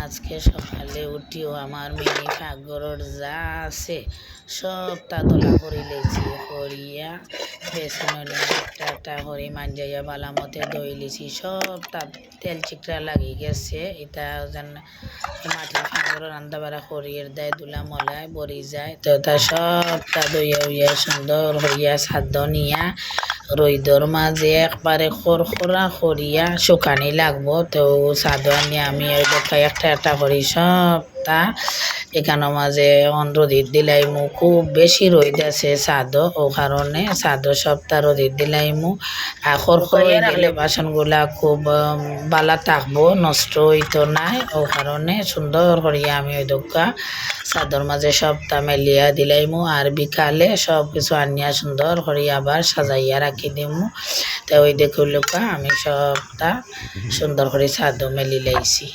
আজকে সকালে উঠিও আমার মিনি পাকঘরের যা আছে সব তা তোলা করি লেছি করিয়া বেসন একটা একটা হরি মাঞ্জাইয়া বালা মতে দই লিছি সব তা তেল চিকরা লাগি গেছে এটা যেন মাটির পাকঘরে রান্না বাড়া করিয়ে দেয় দুলা মলায় বড়ি যায় তো তা সব তা দইয়া উইয়া সুন্দর হইয়া সাধ্য নিয়া রইদর মাঝে একবারে খরখরা করিয়া শুকানি লাগবো তো সাদু আনি আমি ওই দেখা একটা একটা করি সবটা এখানের মাঝে রোদিত দিলাইমু খুব বেশি রোদ আছে সাদো ও কারণে সাদো সবটা রোদিত দিলাইমু আর খরখরে রাখলে বাসনগুলা খুব বালা থাকবো নষ্ট হইতো নাই ও কারণে সুন্দর করিয়া আমি ওই দোকা সাদর মাঝে সবটা মেলিয়া দিলাইমু আর বিকালে সব কিছু আনিয়া সুন্দর করিয়া আবার সাজাইয়া রাখি দিমু তো ওই দেখো লোকা আমি সবটা সুন্দর করে সাদো মেলি লাইছি।